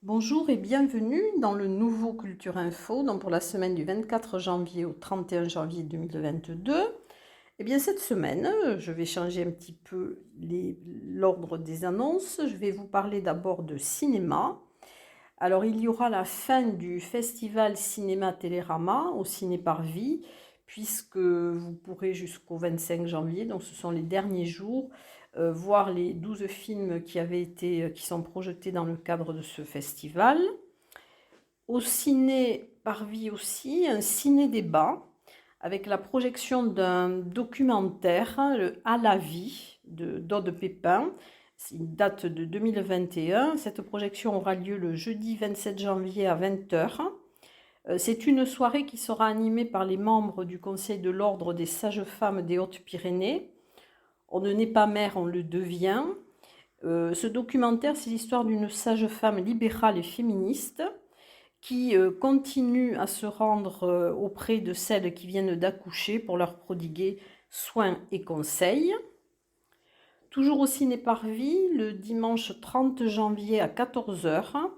Bonjour et bienvenue dans le nouveau Culture Info, donc pour la semaine du 24 janvier au 31 janvier 2022. Eh bien cette semaine, je vais changer un petit peu l'ordre des annonces. Je vais vous parler d'abord de cinéma. Alors il y aura la fin du festival Cinéma Télérama au Ciné-Parvis, puisque vous pourrez jusqu'au 25 janvier, donc ce sont les derniers jours, voir les 12 films qui sont projetés dans le cadre de ce festival. Au Ciné-Parvis aussi, un ciné-débat avec la projection d'un documentaire, le À la vie, d'Aude Pépin. Il date de 2021. Cette projection aura lieu le jeudi 27 janvier à 20h. C'est une soirée qui sera animée par les membres du Conseil de l'Ordre des Sages-Femmes des Hautes-Pyrénées. On ne naît pas mère, on le devient. Ce documentaire, c'est l'histoire d'une sage-femme libérale et féministe qui continue à se rendre auprès de celles qui viennent d'accoucher pour leur prodiguer soins et conseils. Toujours au Ciné-Parvis, le dimanche 30 janvier à 14h,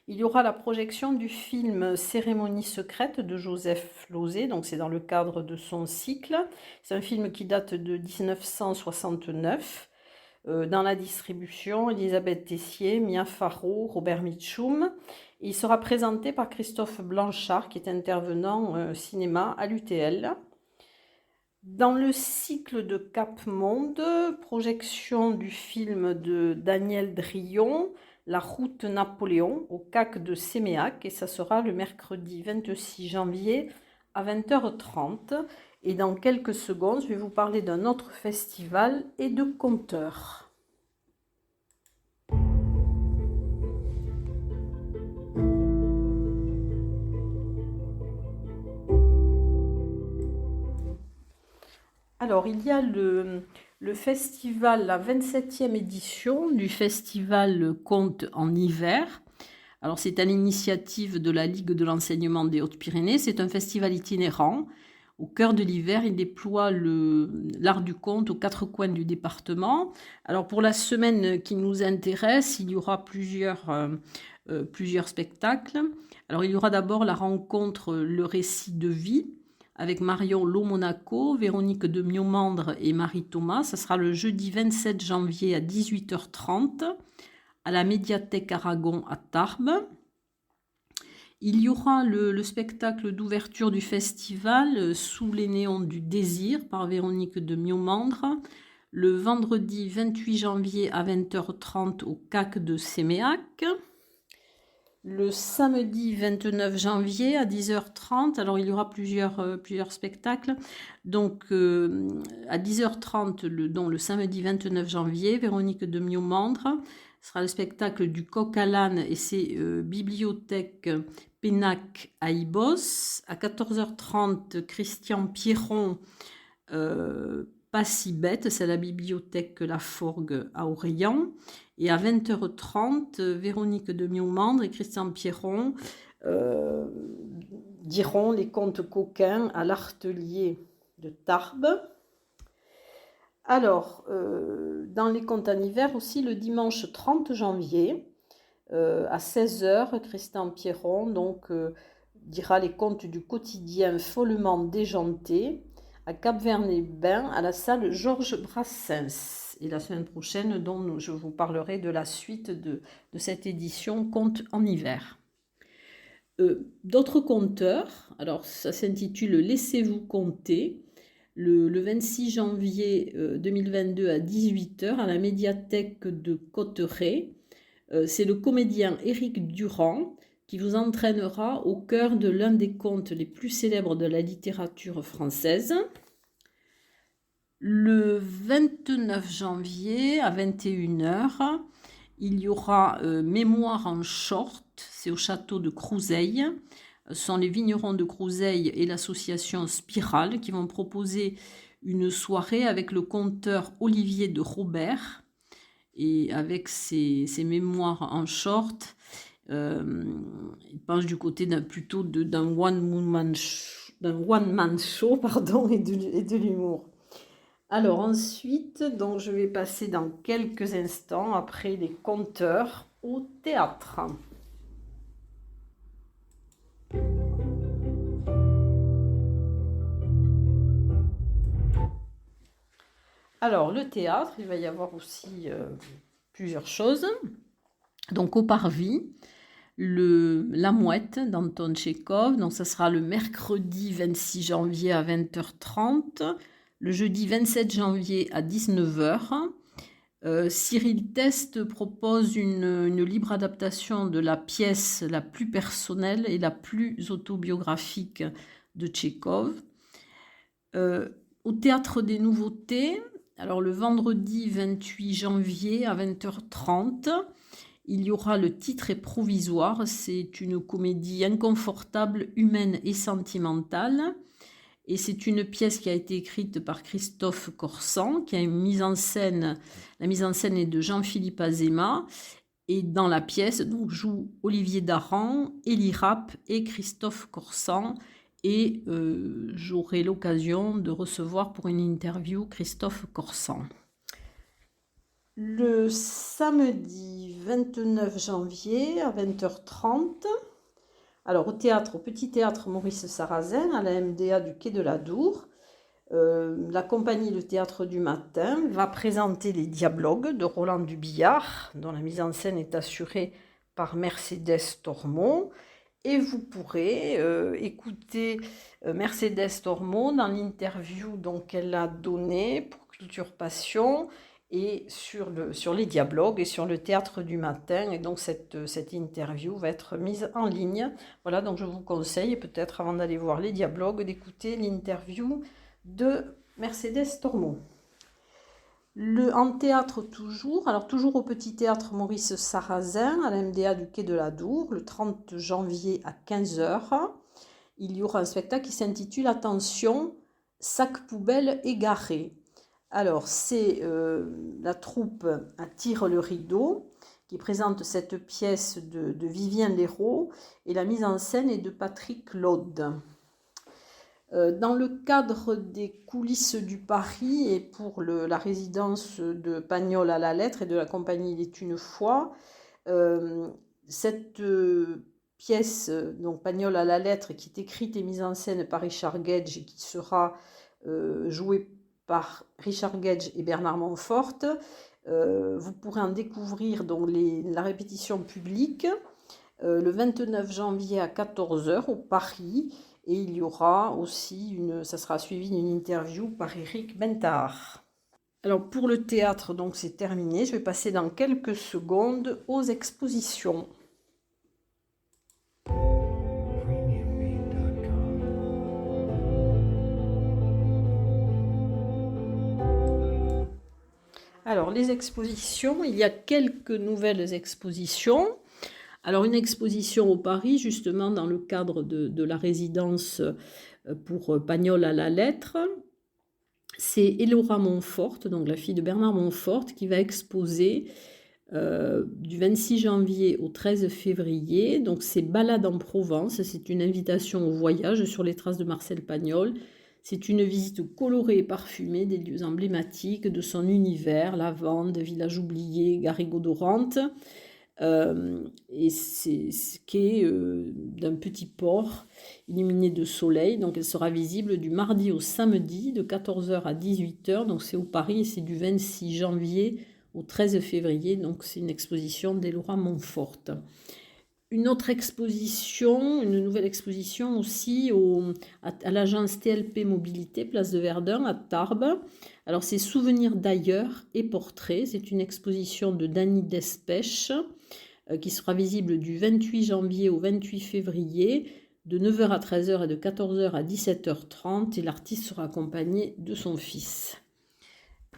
il y aura la projection du film Cérémonie secrète de Joseph Losey, donc c'est dans le cadre de son cycle. C'est un film qui date de 1969. Dans la distribution, Elisabeth Tessier, Mia Farrow, Robert Mitchum. Il sera présenté par Christophe Blanchard, qui est intervenant cinéma à l'UTL. Dans le cycle de Cap Monde, projection du film de Daniel Drillon, La route Napoléon, au CAC de Séméac, et ça sera le mercredi 26 janvier à 20h30. Et dans quelques secondes, je vais vous parler d'un autre festival et de conteurs. Alors, il y a le festival, la 27e édition du festival Contes en hiver. Alors, c'est à l'initiative de la Ligue de l'enseignement des Hautes-Pyrénées. C'est un festival itinérant. Au cœur de l'hiver, il déploie l'art du conte aux quatre coins du département. Alors, pour la semaine qui nous intéresse, il y aura plusieurs spectacles. Alors, il y aura d'abord la rencontre Le récit de vie, avec Marion Lomonaco, Véronique de Miomandre et Marie Thomas. Ça sera le jeudi 27 janvier à 18h30 à la médiathèque Aragon à Tarbes. Il y aura le spectacle d'ouverture du festival Sous les néons du désir par Véronique de Miomandre, le vendredi 28 janvier à 20h30 au CAC de Séméac. Le samedi 29 janvier à 10h30, alors il y aura plusieurs spectacles. Donc à 10h30, le samedi 29 janvier, Véronique de Miomandre, ce sera le spectacle du Coq à l'âne et ses bibliothèques Pénac à Ibos. À 14h30, Christian Pierron, Pas si bête, c'est la bibliothèque La Forgue à Orléans. Et à 20h30, Véronique de Miomandre et Christian Pierron diront les contes coquins à l'Artelier de Tarbes. Alors, dans les contes en hiver aussi, le dimanche 30 janvier, à 16h, Christian Pierron dira les contes du quotidien follement déjanté à Cap-Vert-les-Bains, à la salle Georges Brassens. Et la semaine prochaine, je vous parlerai de la suite de cette édition Contes en hiver. D'autres conteurs, alors ça s'intitule Laissez-vous compter, le 26 janvier 2022 à 18h à la médiathèque de Cotteret. C'est le comédien Éric Durand qui vous entraînera au cœur de l'un des contes les plus célèbres de la littérature française. Le 29 janvier à 21h, il y aura Mémoire en short, c'est au château de Crouseilles. Ce sont les vignerons de Crouseilles et l'association Spirale qui vont proposer une soirée avec le conteur Olivier de Robert. Et avec ses mémoires en short, il penche du côté d'un one-man show et de l'humour. Alors ensuite, donc, je vais passer dans quelques instants, après les conteurs, au théâtre. Alors le théâtre, il va y avoir aussi plusieurs choses. Donc au Parvis, La Mouette d'Anton Tchekhov, donc ça sera le mercredi 26 janvier à 20h30, le jeudi 27 janvier à 19h. Cyril Teste propose une libre adaptation de la pièce la plus personnelle et la plus autobiographique de Tchekhov. Au Théâtre des Nouveautés, alors le vendredi 28 janvier à 20h30, il y aura Le titre est provisoire. C'est une comédie inconfortable, humaine et sentimentale. Et c'est une pièce qui a été écrite par Christophe Corsan, qui a une mise en scène. La mise en scène est de Jean-Philippe Azéma. Et dans la pièce, donc, jouent Olivier Daran, Élie Rapp et Christophe Corsan. Et j'aurai l'occasion de recevoir pour une interview Christophe Corsan. Le samedi 29 janvier à 20h30, alors au Petit Théâtre Maurice Sarrazin, à la MDA du Quai de la Dour, la compagnie Le Théâtre du Matin va présenter Les Diablogues de Roland Dubillard, dont la mise en scène est assurée par Mercedes Tormont. Et vous pourrez écouter Mercedes Tormont dans l'interview qu'elle a donnée pour Culture Passion et sur les Diablogues et sur le Théâtre du Matin. Et donc cette interview va être mise en ligne. Voilà, donc je vous conseille peut-être avant d'aller voir les Diablogues d'écouter l'interview de Mercedes Tormont. En théâtre toujours, alors toujours au Petit Théâtre Maurice Sarrazin, à la MDA du Quai de la Dour, le 30 janvier à 15h, il y aura un spectacle qui s'intitule « Attention, sac poubelle égaré ». Alors, c'est la troupe Attire le rideau qui présente cette pièce de Vivien Léraud et la mise en scène est de Patrick Laude. Dans le cadre des coulisses du Paris et pour la résidence de Pagnol à la lettre et de la compagnie Il est une fois, cette pièce, donc Pagnol à la lettre, qui est écrite et mise en scène par Richard Gage et qui sera jouée par Richard Gage et Bernard Montfort, vous pourrez en découvrir donc la répétition publique le 29 janvier à 14h au Paris. Et il y aura aussi ça sera suivi d'une interview par Éric Bentard. Alors pour le théâtre, donc c'est terminé. Je vais passer dans quelques secondes aux expositions. Alors les expositions, il y a quelques nouvelles expositions. Alors une exposition au Paris, justement dans le cadre de la résidence pour Pagnol à la lettre. C'est Élora Montfort, donc la fille de Bernard Montfort, qui va exposer du 26 janvier au 13 février. Donc c'est Balade en Provence, c'est une invitation au voyage sur les traces de Marcel Pagnol. C'est une visite colorée et parfumée des lieux emblématiques de son univers, Lavande, Village oublié, Garrigou-d'Orante. Et c'est ce qui est d'un petit port illuminé de soleil. Donc elle sera visible du mardi au samedi de 14h à 18h. Donc c'est au Paris et c'est du 26 janvier au 13 février. Donc c'est une exposition d'Élora Montfort. Une autre exposition, une nouvelle exposition aussi à l'agence TLP Mobilité, place de Verdun, à Tarbes. Alors c'est Souvenirs d'ailleurs et portraits. C'est une exposition de Dany Despech qui sera visible du 28 janvier au 28 février, de 9h à 13h et de 14h à 17h30. Et l'artiste sera accompagné de son fils.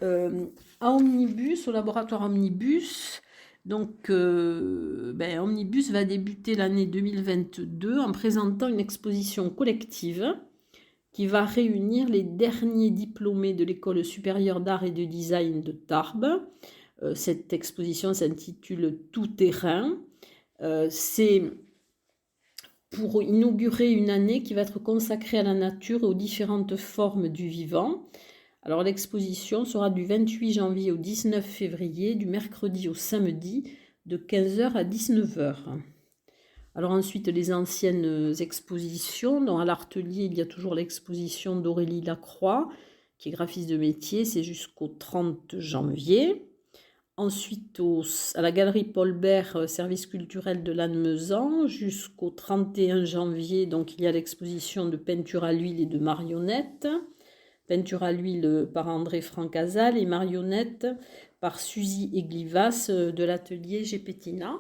À Omnibus, au laboratoire Omnibus, donc Omnibus va débuter l'année 2022 en présentant une exposition collective qui va réunir les derniers diplômés de l'École supérieure d'art et de design de Tarbes. Cette exposition s'intitule Tout terrain. C'est pour inaugurer une année qui va être consacrée à la nature et aux différentes formes du vivant. Alors l'exposition sera du 28 janvier au 19 février, du mercredi au samedi, de 15 h à 19 h. Alors ensuite, les anciennes expositions. Donc à l'Artelier, il y a toujours l'exposition d'Aurélie Lacroix, qui est graphiste de métier, c'est jusqu'au 30 janvier. Ensuite, à la galerie Paul Bert, service culturel de Lannemezan, jusqu'au 31 janvier, donc il y a l'exposition de peinture à l'huile et de marionnettes. Peinture à l'huile par André Francazal et marionnettes par Suzy Eglivas de l'atelier Gepettina.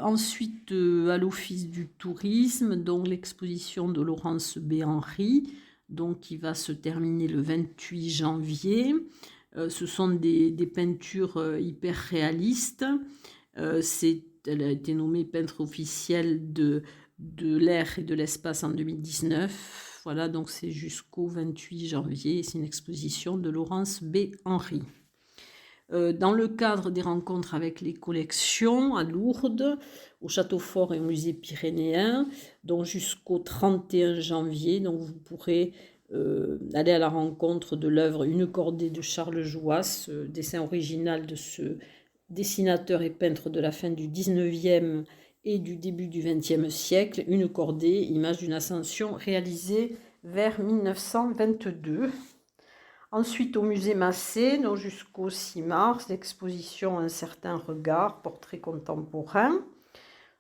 Ensuite, à l'Office du tourisme, donc l'exposition de Laurence Béhenry, donc qui va se terminer le 28 janvier. Ce sont des peintures hyper réalistes. Elle a été nommée peintre officielle de l'air et de l'espace en 2019. Voilà, donc c'est jusqu'au 28 janvier. C'est une exposition de Laurence Béhenry. Dans le cadre des rencontres avec les collections à Lourdes, au Château Fort et au Musée Pyrénéen, donc jusqu'au 31 janvier, donc vous pourrez aller à la rencontre de l'œuvre Une cordée de Charles Jouas, dessin original de ce dessinateur et peintre de la fin du 19e et du début du 20e siècle. Une cordée, image d'une ascension réalisée vers 1922. Ensuite, au musée Massé, donc jusqu'au 6 mars, l'exposition Un certain regard, portrait contemporain.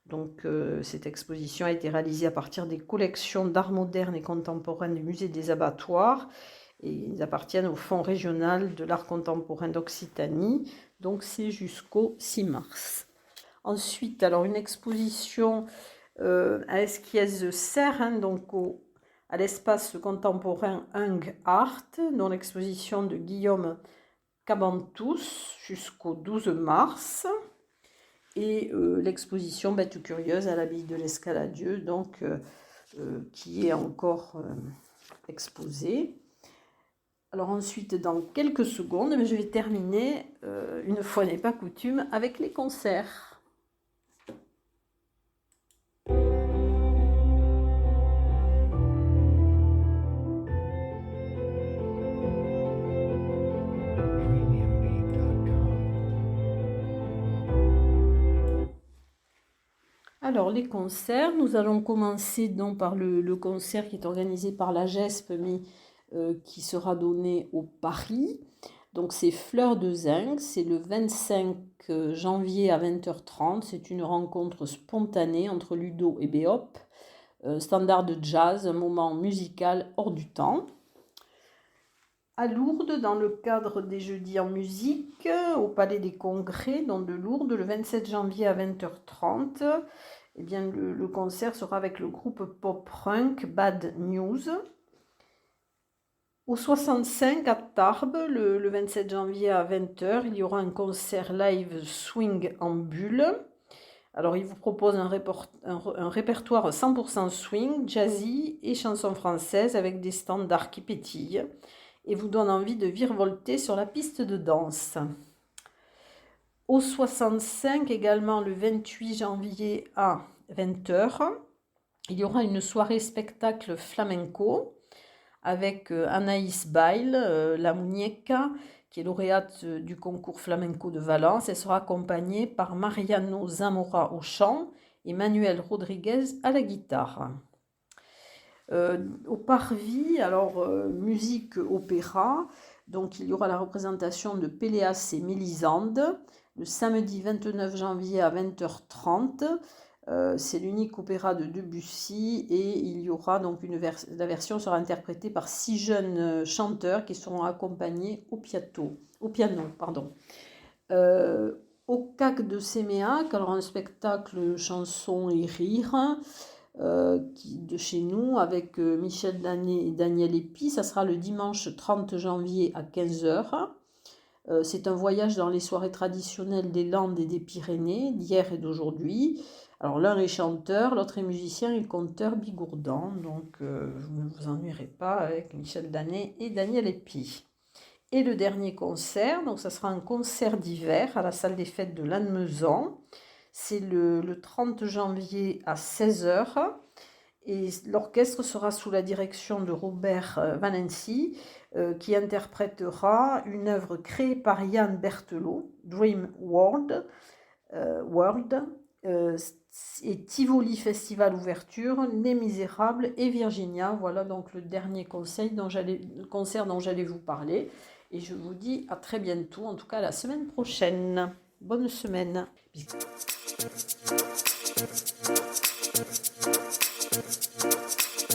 Donc, cette exposition a été réalisée à partir des collections d'art moderne et contemporain du musée des abattoirs. Et ils appartiennent au Fonds régional de l'art contemporain d'Occitanie. Donc, c'est jusqu'au 6 mars. Ensuite, alors une exposition à Esquies-Serres, donc à l'espace contemporain Hung Art, dont l'exposition de Guillaume Cabantous jusqu'au 12 mars. Et l'exposition Bêtes curieuses à l'abbaye de l'Escaladieu, donc qui est encore exposée. Alors ensuite, dans quelques secondes, je vais terminer, une fois n'est pas coutume, avec les concerts. Alors les concerts, nous allons commencer donc par le concert qui est organisé par la GESP, mais qui sera donné au Paris. Donc c'est Fleurs de Zinc, c'est le 25 janvier à 20h30. C'est une rencontre spontanée entre Ludo et Béop. Standard de jazz, un moment musical hors du temps. À Lourdes, dans le cadre des Jeudis en musique, au Palais des Congrès, donc de Lourdes, le 27 janvier à 20h30, eh bien, le concert sera avec le groupe pop-punk Bad News. Au 65 à Tarbes, le 27 janvier à 20h, il y aura un concert live swing en bulle. Alors, il vous propose un répertoire 100% swing, jazzy et chansons françaises avec des standards qui pétillent et vous donne envie de virevolter sur la piste de danse. Au 65, également le 28 janvier à 20h, il y aura une soirée spectacle flamenco avec Anaïs Bail, la Muñeca, qui est lauréate du concours flamenco de Valence. Elle sera accompagnée par Mariano Zamora au chant et Manuel Rodriguez à la guitare. Au Parvis, alors musique opéra, donc il y aura la représentation de Péléas et Mélisande le samedi 29 janvier à 20h30. C'est l'unique opéra de Debussy et il y aura donc la version sera interprétée par 6 jeunes chanteurs qui seront accompagnés au piano. Au CAC de Séméac, alors un spectacle chansons et rires de chez nous avec Michel Danet et Daniel Epi. Ça sera le dimanche 30 janvier à 15h. C'est un voyage dans les soirées traditionnelles des Landes et des Pyrénées, d'hier et d'aujourd'hui. Alors l'un est chanteur, l'autre est musicien et conteur bigourdan, donc vous ne vous ennuierez pas avec Michel Danet et Daniel Epi. Et le dernier concert, donc ça sera un concert d'hiver à la salle des fêtes de Lannemezan. C'est le 30 janvier à 16h. Et l'orchestre sera sous la direction de Robert Vanensi, qui interprétera une œuvre créée par Yann Berthelot, Dream World, et Tivoli Festival Ouverture, Les Misérables et Virginia. Voilà donc le dernier concert dont j'allais vous parler. Et je vous dis à très bientôt, en tout cas la semaine prochaine. Bonne semaine.